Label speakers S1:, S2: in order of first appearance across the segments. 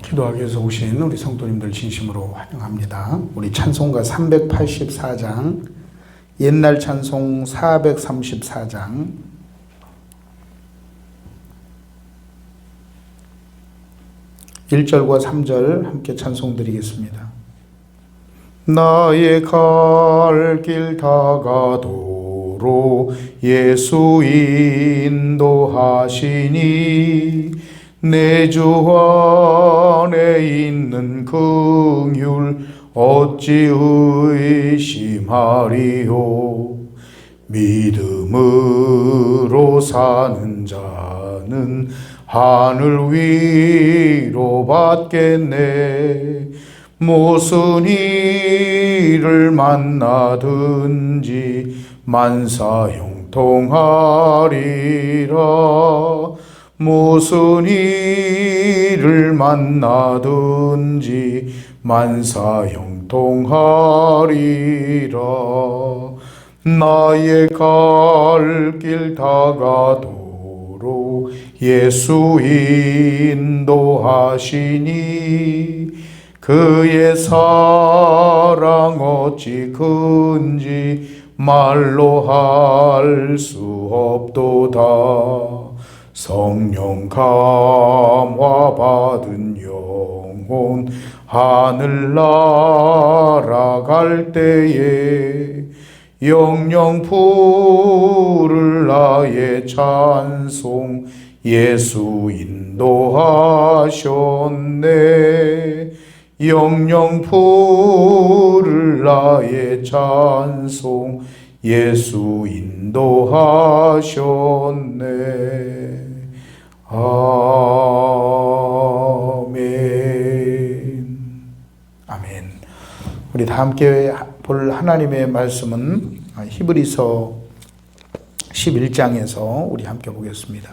S1: 기도하기 위해서 오신 우리 성도님들 진심으로 환영합니다. 우리 찬송가 384장, 옛날 찬송 434장, 1절과 3절 함께 찬송 드리겠습니다. 나의 갈 길 다가도록 예수 인도하시니 내 주 안에 있는 긍휼 어찌 의심하리요. 믿음으로 사는 자는 하늘 위로 받겠네. 무슨 일을 만나든지 만사형통하리라. 무슨 일을 만나든지 만사형통하리라. 나의 갈 길 다가도록 예수 인도하시니 그의 사랑 어찌 큰지 말로 할 수 없도다. 성령 감화 받은 영혼 하늘 날아갈 때에 영영 부를 나의 찬송 예수 인도하셨네. 영영 부를 나의 찬송 예수 인도하셨네. 아멘. 아멘. 우리 다 함께 볼 하나님의 말씀은 히브리서 11장에서 우리 함께 보겠습니다.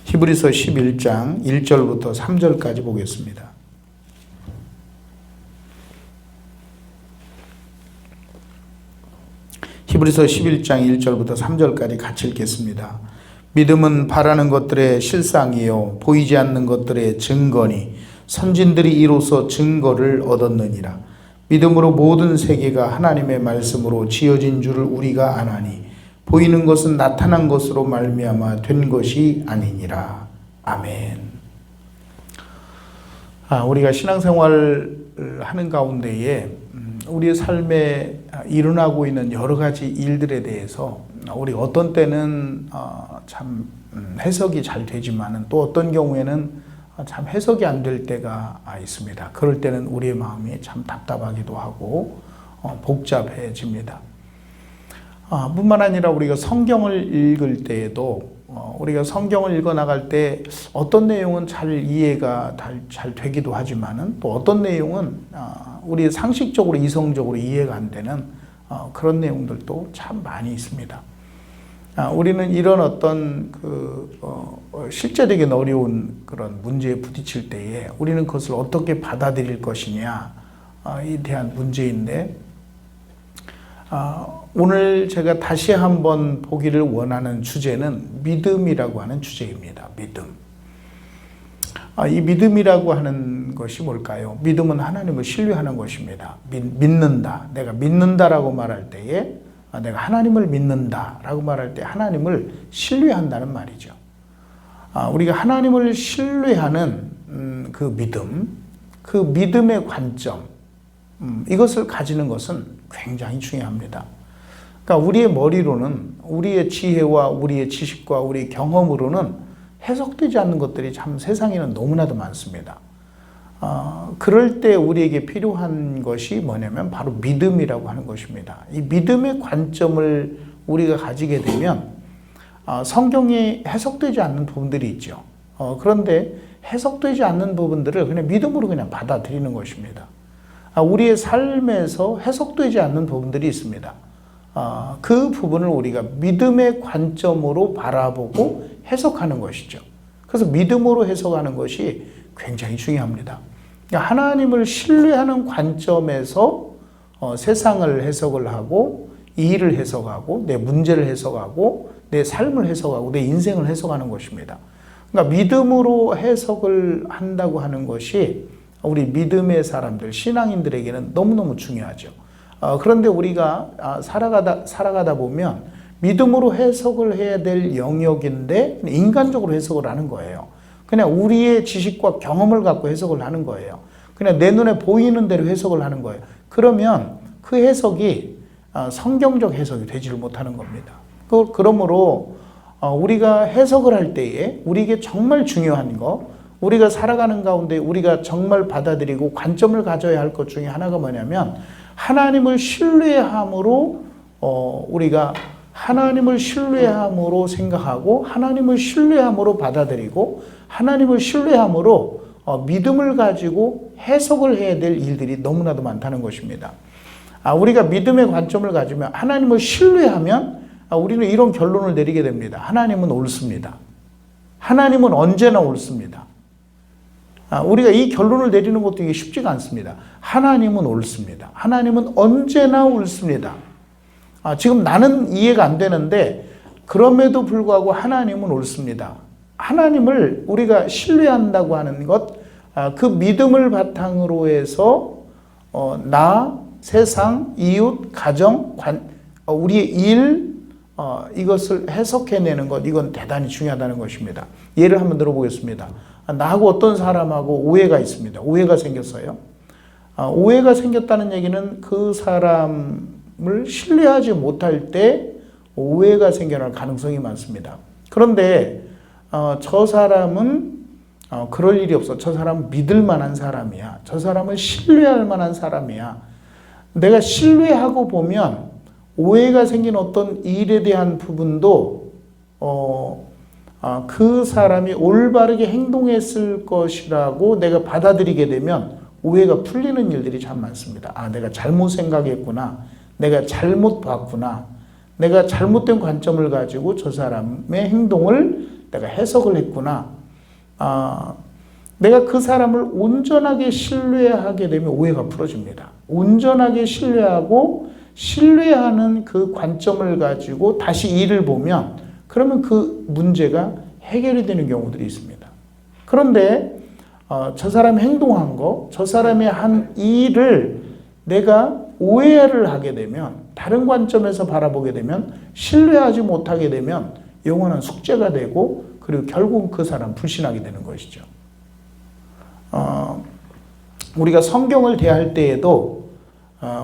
S1: 히브리서 11장 1절부터 3절까지 보겠습니다. 히브리서 11장 1절부터 3절까지 같이 읽겠습니다. 믿음은 바라는 것들의 실상이요 보이지 않는 것들의 증거니 선진들이 이로써 증거를 얻었느니라. 믿음으로 모든 세계가 하나님의 말씀으로 지어진 줄을 우리가 아나니 보이는 것은 나타난 것으로 말미암아 된 것이 아니니라. 아멘. 우리가 신앙생활을 하는 가운데에 우리의 삶에 일어나고 있는 여러 가지 일들에 대해서 우리 어떤 때는 참 해석이 잘 되지만은 또 어떤 경우에는 참 해석이 안 될 때가 있습니다. 그럴 때는 우리의 마음이 참 답답하기도 하고 복잡해집니다. 뿐만 아니라 우리가 성경을 읽을 때에도 우리가 성경을 읽어 나갈 때 어떤 내용은 잘 이해가 잘 되기도 하지만은 또 어떤 내용은 우리 상식적으로 이성적으로 이해가 안 되는 그런 내용들도 참 많이 있습니다. 우리는 이런 어떤 실제적인 어려운 그런 문제에 부딪힐 때에 우리는 그것을 어떻게 받아들일 것이냐에 대한 문제인데, 오늘 제가 다시 한번 보기를 원하는 주제는 믿음이라고 하는 주제입니다. 믿음. 이 믿음이라고 하는 것이 뭘까요? 믿음은 하나님을 신뢰하는 것입니다. 믿는다. 내가 믿는다라고 말할 때에 내가 하나님을 믿는다라고 말할 때 하나님을 신뢰한다는 말이죠. 우리가 하나님을 신뢰하는 그 믿음, 그 믿음의 관점, 이것을 가지는 것은 굉장히 중요합니다. 그러니까 우리의 머리로는, 우리의 지혜와 우리의 지식과 우리의 경험으로는 해석되지 않는 것들이 참 세상에는 너무나도 많습니다. 그럴 때 우리에게 필요한 것이 뭐냐면 바로 믿음이라고 하는 것입니다. 이 믿음의 관점을 우리가 가지게 되면 성경이 해석되지 않는 부분들이 있죠. 그런데 해석되지 않는 부분들을 그냥 믿음으로 그냥 받아들이는 것입니다. 우리의 삶에서 해석되지 않는 부분들이 있습니다. 그 부분을 우리가 믿음의 관점으로 바라보고 해석하는 것이죠. 그래서 믿음으로 해석하는 것이 굉장히 중요합니다. 하나님을 신뢰하는 관점에서 세상을 해석을 하고 이 일을 해석하고 내 문제를 해석하고 내 삶을 해석하고 내 인생을 해석하는 것입니다. 그러니까 믿음으로 해석을 한다고 하는 것이 우리 믿음의 사람들, 신앙인들에게는 너무너무 중요하죠. 그런데 우리가 살아가다 보면 믿음으로 해석을 해야 될 영역인데 인간적으로 해석을 하는 거예요. 그냥 우리의 지식과 경험을 갖고 해석을 하는 거예요. 그냥 내 눈에 보이는 대로 해석을 하는 거예요. 그러면 그 해석이 성경적 해석이 되지를 못하는 겁니다. 그러므로 우리가 해석을 할 때에 우리에게 정말 중요한 거, 우리가 살아가는 가운데 우리가 정말 받아들이고 관점을 가져야 할 것 중에 하나가 뭐냐면 하나님을 신뢰함으로 우리가 하나님을 신뢰함으로 생각하고 하나님을 신뢰함으로 받아들이고 하나님을 신뢰함으로 믿음을 가지고 해석을 해야 될 일들이 너무나도 많다는 것입니다. 우리가 믿음의 관점을 가지면 하나님을 신뢰하면 우리는 이런 결론을 내리게 됩니다. 하나님은 옳습니다. 하나님은 언제나 옳습니다. 우리가 이 결론을 내리는 것도 이게 쉽지가 않습니다. 하나님은 옳습니다. 하나님은 언제나 옳습니다. 지금 나는 이해가 안 되는데 그럼에도 불구하고 하나님은 옳습니다. 하나님을 우리가 신뢰한다고 하는 것, 그 믿음을 바탕으로 해서 나, 세상, 이웃, 가정, 우리의 일, 이것을 해석해내는 것, 이건 대단히 중요하다는 것입니다. 예를 한번 들어보겠습니다. 나하고 어떤 사람하고 오해가 있습니다. 오해가 생겼어요. 오해가 생겼다는 얘기는 그 사람을 신뢰하지 못할 때 오해가 생겨날 가능성이 많습니다. 그런데 저 사람은 그럴 일이 없어. 저 사람은 믿을 만한 사람이야. 저 사람은 신뢰할 만한 사람이야. 내가 신뢰하고 보면 오해가 생긴 어떤 일에 대한 부분도 그 사람이 올바르게 행동했을 것이라고 내가 받아들이게 되면 오해가 풀리는 일들이 참 많습니다. 내가 잘못 생각했구나. 내가 잘못 봤구나. 내가 잘못된 관점을 가지고 저 사람의 행동을 내가 해석을 했구나. 내가 그 사람을 온전하게 신뢰하게 되면 오해가 풀어집니다. 온전하게 신뢰하고 신뢰하는 그 관점을 가지고 다시 일을 보면 그러면 그 문제가 해결이 되는 경우들이 있습니다. 그런데 저 사람이 행동한 거, 저 사람이 한 일을 내가 오해를 하게 되면 다른 관점에서 바라보게 되면 신뢰하지 못하게 되면 영원한 숙제가 되고 그리고 결국 그 사람 불신하게 되는 것이죠. 우리가 성경을 대할 때에도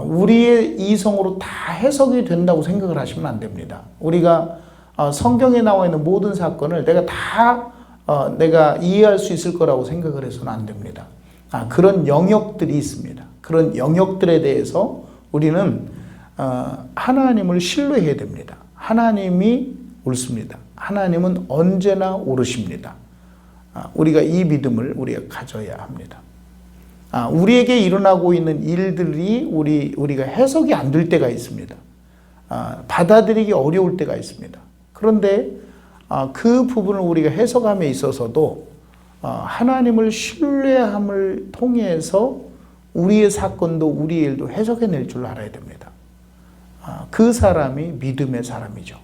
S1: 우리의 이성으로 다 해석이 된다고 생각을 하시면 안 됩니다. 우리가 성경에 나와 있는 모든 사건을 내가 이해할 수 있을 거라고 생각을 해서는 안 됩니다. 그런 영역들이 있습니다. 그런 영역들에 대해서 우리는 하나님을 신뢰해야 됩니다. 하나님이 옳습니다. 하나님은 언제나 옳으십니다. 우리가 이 믿음을 우리가 가져야 합니다. 우리에게 일어나고 있는 일들이 우리가 해석이 안 될 때가 있습니다. 받아들이기 어려울 때가 있습니다. 그런데 그 부분을 우리가 해석함에 있어서도 하나님을 신뢰함을 통해서 우리의 사건도 우리의 일도 해석해낼 줄 알아야 됩니다. 그 사람이 믿음의 사람이죠.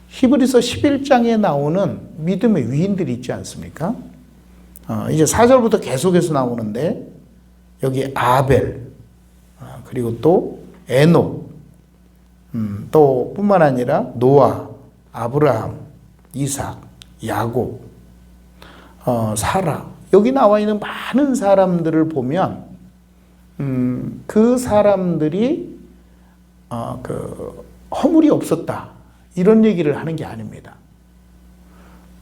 S1: 히브리서 11장에 나오는 믿음의 위인들이 있지 않습니까? 이제 4절부터 계속해서 나오는데 여기 아벨, 그리고 또 에녹, 또 뿐만 아니라 노아, 아브라함, 이삭, 야곱, 사라, 여기 나와 있는 많은 사람들을 보면 그 사람들이 허물이 없었다 이런 얘기를 하는 게 아닙니다.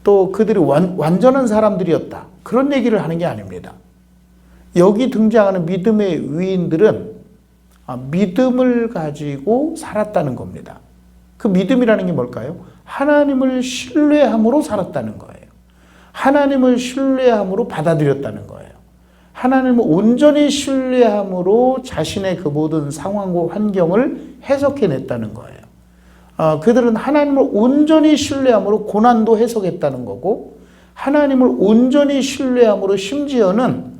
S1: 또 그들이 완전한 사람들이었다 그런 얘기를 하는 게 아닙니다. 여기 등장하는 믿음의 위인들은 믿음을 가지고 살았다는 겁니다. 그 믿음이라는 게 뭘까요? 하나님을 신뢰함으로 살았다는 거예요. 하나님을 신뢰함으로 받아들였다는 거예요. 하나님을 온전히 신뢰함으로 자신의 그 모든 상황과 환경을 해석해냈다는 거예요. 그들은 하나님을 온전히 신뢰함으로 고난도 해석했다는 거고 하나님을 온전히 신뢰함으로 심지어는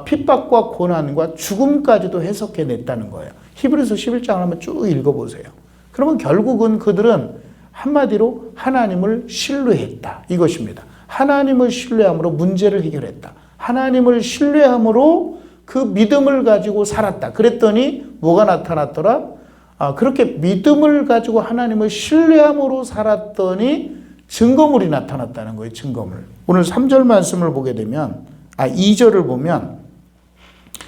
S1: 핍박과 고난과 죽음까지도 해석해냈다는 거예요. 히브리서 11장을 한번 쭉 읽어보세요. 그러면 결국은 그들은 한마디로 하나님을 신뢰했다. 이것입니다. 하나님을 신뢰함으로 문제를 해결했다. 하나님을 신뢰함으로 그 믿음을 가지고 살았다. 그랬더니 뭐가 나타났더라? 그렇게 믿음을 가지고 하나님을 신뢰함으로 살았더니 증거물이 나타났다는 거예요. 증거물. 오늘 3절 말씀을 보게 되면 2절을 보면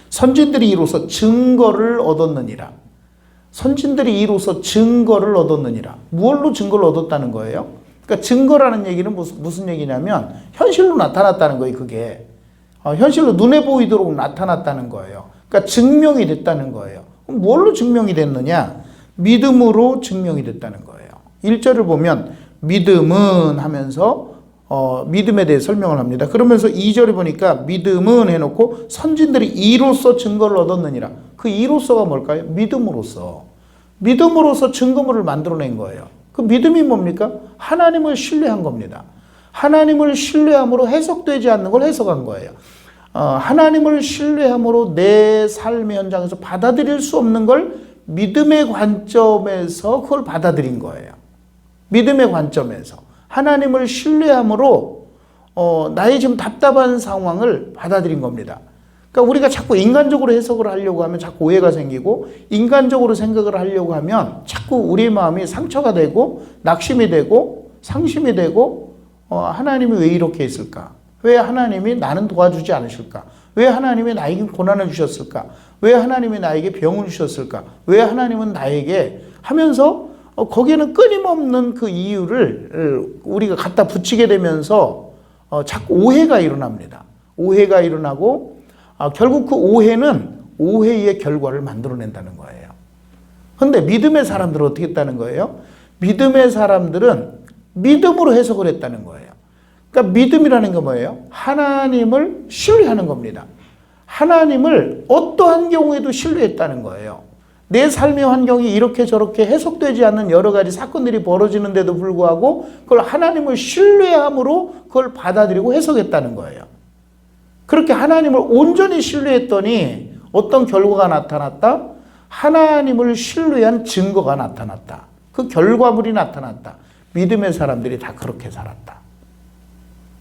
S1: 선진들이 이로써 증거를 얻었느니라. 선진들이 이로써 증거를 얻었느니라. 무엇로 증거를 얻었다는 거예요? 그러니까 증거라는 얘기는 무슨 얘기냐면 현실로 나타났다는 거예요. 그게 현실로 눈에 보이도록 나타났다는 거예요. 그러니까 증명이 됐다는 거예요. 그럼 뭘로 증명이 됐느냐? 믿음으로 증명이 됐다는 거예요. 1절을 보면 믿음은 하면서 믿음에 대해 설명을 합니다. 그러면서 2절에 보니까 믿음은 해놓고 선진들이 이로써 증거를 얻었느니라. 그 이로써가 뭘까요? 믿음으로써. 믿음으로써 증거물을 만들어낸 거예요. 그 믿음이 뭡니까? 하나님을 신뢰한 겁니다. 하나님을 신뢰함으로 해석되지 않는 걸 해석한 거예요. 하나님을 신뢰함으로 내 삶의 현장에서 받아들일 수 없는 걸 믿음의 관점에서 그걸 받아들인 거예요. 믿음의 관점에서. 하나님을 신뢰함으로 나의 지금 답답한 상황을 받아들인 겁니다. 그러니까 우리가 자꾸 인간적으로 해석을 하려고 하면 자꾸 오해가 생기고 인간적으로 생각을 하려고 하면 자꾸 우리의 마음이 상처가 되고 낙심이 되고 상심이 되고 하나님이 왜 이렇게 했을까? 왜 하나님이 나는 도와주지 않으실까? 왜 하나님이 나에게 고난을 주셨을까? 왜 하나님이 나에게 병을 주셨을까? 왜 하나님은 나에게 하면서 거기에는 끊임없는 그 이유를 우리가 갖다 붙이게 되면서 자꾸 오해가 일어납니다. 오해가 일어나고 결국 그 오해는 오해의 결과를 만들어낸다는 거예요. 그런데 믿음의 사람들은 어떻게 했다는 거예요? 믿음의 사람들은 믿음으로 해석을 했다는 거예요. 그러니까 믿음이라는 게 뭐예요? 하나님을 신뢰하는 겁니다. 하나님을 어떠한 경우에도 신뢰했다는 거예요. 내 삶의 환경이 이렇게 저렇게 해석되지 않는 여러 가지 사건들이 벌어지는데도 불구하고 그걸 하나님을 신뢰함으로 그걸 받아들이고 해석했다는 거예요. 그렇게 하나님을 온전히 신뢰했더니 어떤 결과가 나타났다? 하나님을 신뢰한 증거가 나타났다. 그 결과물이 나타났다. 믿음의 사람들이 다 그렇게 살았다.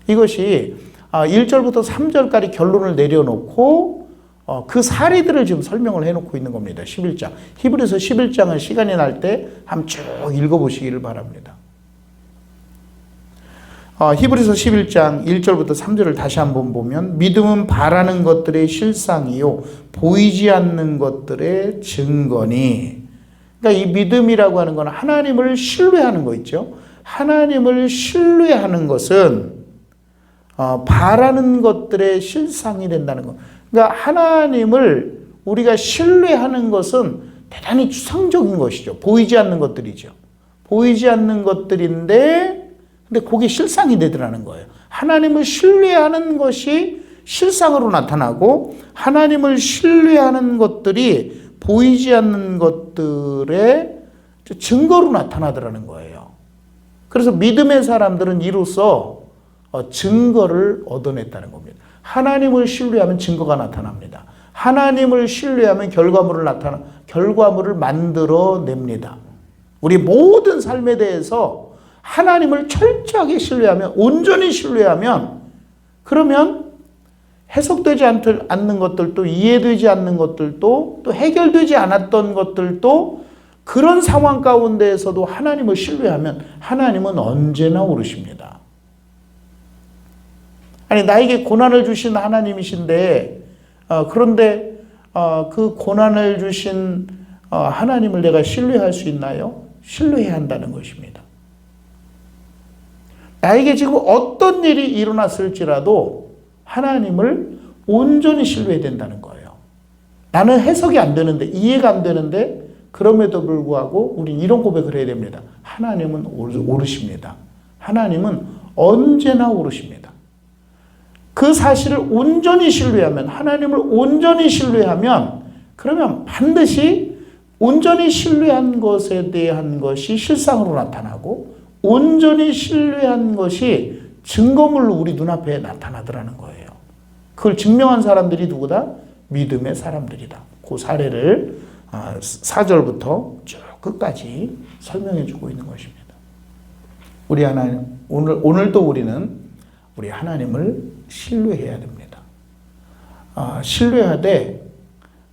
S1: 이것이 1절부터 3절까지 결론을 내려놓고 그 사례들을 지금 설명을 해놓고 있는 겁니다. 11장. 히브리서 11장은 시간이 날 때 한번 쭉 읽어보시기를 바랍니다. 히브리서 11장 1절부터 3절을 다시 한번 보면 믿음은 바라는 것들의 실상이요 보이지 않는 것들의 증거니. 그러니까 이 믿음이라고 하는 건 하나님을 신뢰하는 거 있죠. 하나님을 신뢰하는 것은 바라는 것들의 실상이 된다는 것. 그러니까 하나님을 우리가 신뢰하는 것은 대단히 추상적인 것이죠. 보이지 않는 것들이죠. 보이지 않는 것들인데 근데 그게 실상이 되더라는 거예요. 하나님을 신뢰하는 것이 실상으로 나타나고 하나님을 신뢰하는 것들이 보이지 않는 것들의 증거로 나타나더라는 거예요. 그래서 믿음의 사람들은 이로써 증거를 얻어냈다는 겁니다. 하나님을 신뢰하면 증거가 나타납니다. 하나님을 신뢰하면 결과물을 만들어냅니다. 우리 모든 삶에 대해서 하나님을 철저하게 신뢰하면, 온전히 신뢰하면, 그러면 해석되지 않는 것들도, 이해되지 않는 것들도, 또 해결되지 않았던 것들도 그런 상황 가운데에서도 하나님을 신뢰하면 하나님은 언제나 오르십니다. 아니, 나에게 고난을 주신 하나님이신데, 그런데 그 고난을 주신 하나님을 내가 신뢰할 수 있나요? 신뢰해야 한다는 것입니다. 나에게 지금 어떤 일이 일어났을지라도 하나님을 온전히 신뢰해야 된다는 거예요. 나는 해석이 안 되는데, 이해가 안 되는데, 그럼에도 불구하고 우린 이런 고백을 해야 됩니다. 하나님은 오르십니다. 하나님은 언제나 오르십니다. 그 사실을 온전히 신뢰하면, 하나님을 온전히 신뢰하면, 그러면 반드시 온전히 신뢰한 것에 대한 것이 실상으로 나타나고, 온전히 신뢰한 것이 증거물로 우리 눈앞에 나타나더라는 거예요. 그걸 증명한 사람들이 누구다? 믿음의 사람들이다. 그 사례를 4절부터 쭉 끝까지 설명해 주고 있는 것입니다. 우리 하나님, 오늘도 우리는 우리 하나님을 신뢰해야 됩니다. 신뢰하되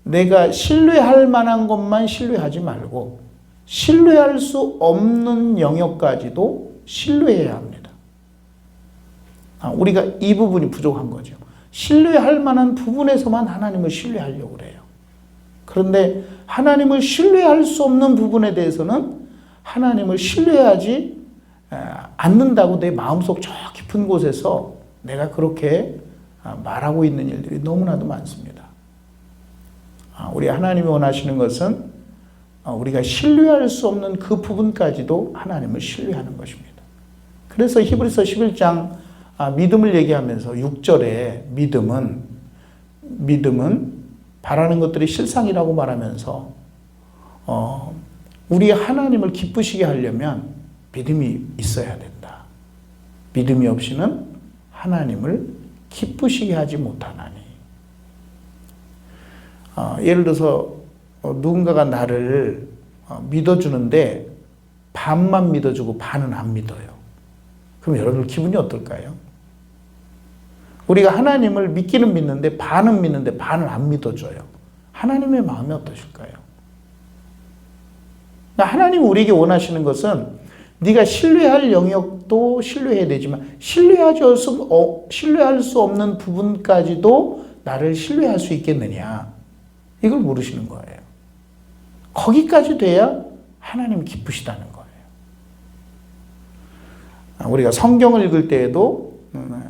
S1: 내가 신뢰할 만한 것만 신뢰하지 말고 신뢰할 수 없는 영역까지도 신뢰해야 합니다. 우리가 이 부분이 부족한 거죠. 신뢰할 만한 부분에서만 하나님을 신뢰하려고 그래요. 그런데 하나님을 신뢰할 수 없는 부분에 대해서는 하나님을 신뢰하지 않는다고 내 마음속 저 깊은 곳에서 내가 그렇게 말하고 있는 일들이 너무나도 많습니다. 우리 하나님이 원하시는 것은 우리가 신뢰할 수 없는 그 부분까지도 하나님을 신뢰하는 것입니다. 그래서 히브리서 11장 믿음을 얘기하면서 6절에 믿음은 바라는 것들이 실상이라고 말하면서 우리 하나님을 기쁘시게 하려면 믿음이 있어야 된다. 믿음이 없이는 하나님을 기쁘시게 하지 못하나니. 예를 들어서 누군가가 나를 믿어주는데 반만 믿어주고 반은 안 믿어요. 그럼 여러분 기분이 어떨까요? 우리가 하나님을 믿기는 믿는데 반은 믿는데 반을 안 믿어줘요. 하나님의 마음이 어떠실까요? 하나님이 우리에게 원하시는 것은 네가 신뢰할 영역도 신뢰해야 되지만 신뢰할 수 없는 부분까지도 나를 신뢰할 수 있겠느냐, 이걸 물으시는 거예요. 거기까지 돼야 하나님이 기쁘시다는 거예요. 우리가 성경을 읽을 때에도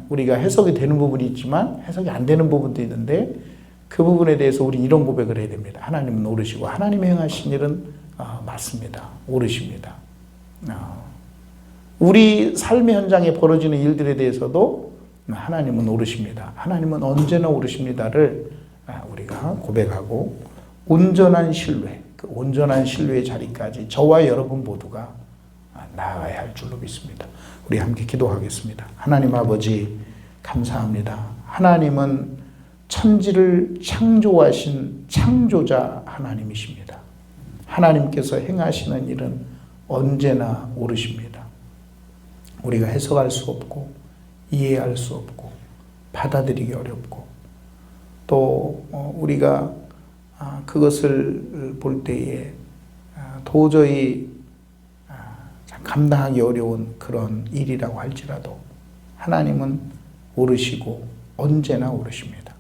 S1: 우리가 해석이 되는 부분이 있지만 해석이 안 되는 부분도 있는데 그 부분에 대해서 우리 이런 고백을 해야 됩니다. 하나님은 옳으시고 하나님이 행하신 일은 맞습니다. 옳으십니다. 우리 삶의 현장에 벌어지는 일들에 대해서도 하나님은 옳으십니다. 하나님은 언제나 옳으십니다를 우리가 고백하고 온전한 신뢰, 그 온전한 신뢰의 자리까지 저와 여러분 모두가 나아가야 할 줄로 믿습니다. 우리 함께 기도하겠습니다. 하나님 아버지 감사합니다. 하나님은 천지를 창조하신 창조자 하나님이십니다. 하나님께서 행하시는 일은 언제나 옳으십니다. 우리가 해석할 수 없고 이해할 수 없고 받아들이기 어렵고 또 우리가 그것을 볼 때에 도저히 감당하기 어려운 그런 일이라고 할지라도 하나님은 옳으시고 언제나 옳으십니다.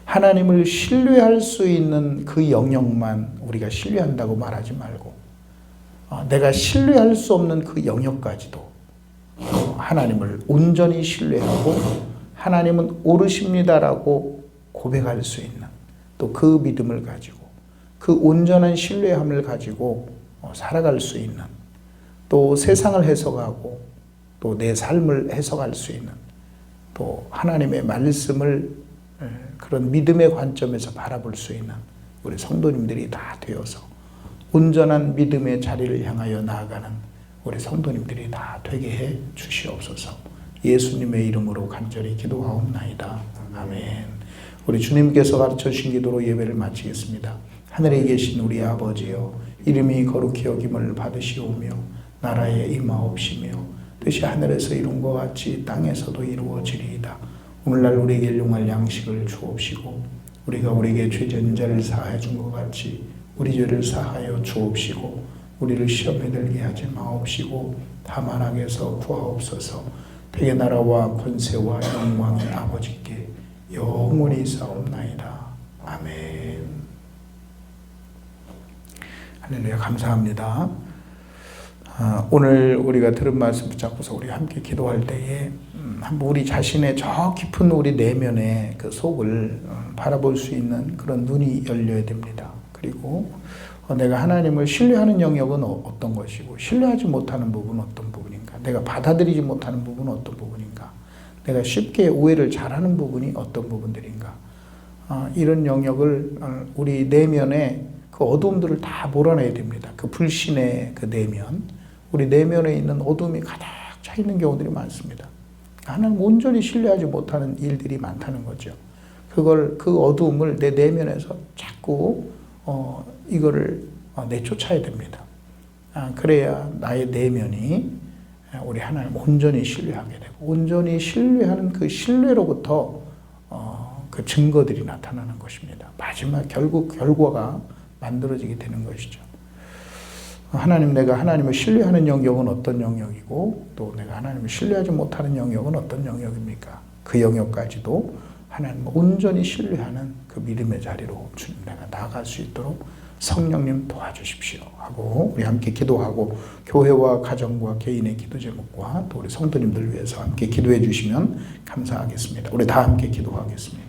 S1: 하나님을 신뢰할 수 있는 그 영역만 우리가 신뢰한다고 말하지 말고 내가 신뢰할 수 없는 그 영역까지도 하나님을 온전히 신뢰하고 하나님은 옳으십니다라고 고백할 수 있는 또 그 믿음을 가지고 그 온전한 신뢰함을 가지고 살아갈 수 있는 또 세상을 해석하고 또 내 삶을 해석할 수 있는 또 하나님의 말씀을 그런 믿음의 관점에서 바라볼 수 있는 우리 성도님들이 다 되어서 온전한 믿음의 자리를 향하여 나아가는 우리 성도님들이 다 되게 해 주시옵소서. 예수님의 이름으로 간절히 기도하옵나이다. 아멘. 우리 주님께서 가르쳐 주신 기도로 예배를 마치겠습니다. 하늘에 계신 우리 아버지여, 이름이 거룩히 여김을 받으시오며 나라에 임하옵시며 뜻이 하늘에서 이룬 것 같이 땅에서도 이루어지리이다. 오늘날 우리에게 일용할 양식을 주옵시고 우리가 우리에게 죄진 자를 사하여 준 것 같이 우리 죄를 사하여 주옵시고 우리를 시험에 들게 하지 마옵시고 다만 악에서 구하옵소서. 백의 나라와 권세와 영광의 아버지께 영원히 있사옵나이다. 아멘. 할렐루야. 감사합니다. 오늘 우리가 들은 말씀 붙잡고서 우리 함께 기도할 때에 한번 우리 자신의 저 깊은 우리 내면의 그 속을 바라볼 수 있는 그런 눈이 열려야 됩니다. 그리고 내가 하나님을 신뢰하는 영역은 어떤 것이고 신뢰하지 못하는 부분은 어떤 부분인가, 내가 받아들이지 못하는 부분은 어떤 부분인가, 내가 쉽게 오해를 잘하는 부분이 어떤 부분들인가, 이런 영역을 우리 내면의 그 어두움들을 다 몰아내야 됩니다. 그 불신의 그 내면, 우리 내면에 있는 어둠이 가득 차 있는 경우들이 많습니다. 하나님 온전히 신뢰하지 못하는 일들이 많다는 거죠. 그 어두움을 내 내면에서 자꾸 이거를 내쫓아야 됩니다. 그래야 나의 내면이 우리 하나님 온전히 신뢰하게 되고 온전히 신뢰하는 그 신뢰로부터 그 증거들이 나타나는 것입니다. 마지막 결국 결과가 만들어지게 되는 것이죠. 하나님, 내가 하나님을 신뢰하는 영역은 어떤 영역이고 또 내가 하나님을 신뢰하지 못하는 영역은 어떤 영역입니까? 그 영역까지도 하나님을 온전히 신뢰하는 그 믿음의 자리로 주님 내가 나아갈 수 있도록 성령님 도와주십시오 하고 우리 함께 기도하고 교회와 가정과 개인의 기도 제목과 또 우리 성도님들 위해서 함께 기도해 주시면 감사하겠습니다. 우리 다 함께 기도하겠습니다.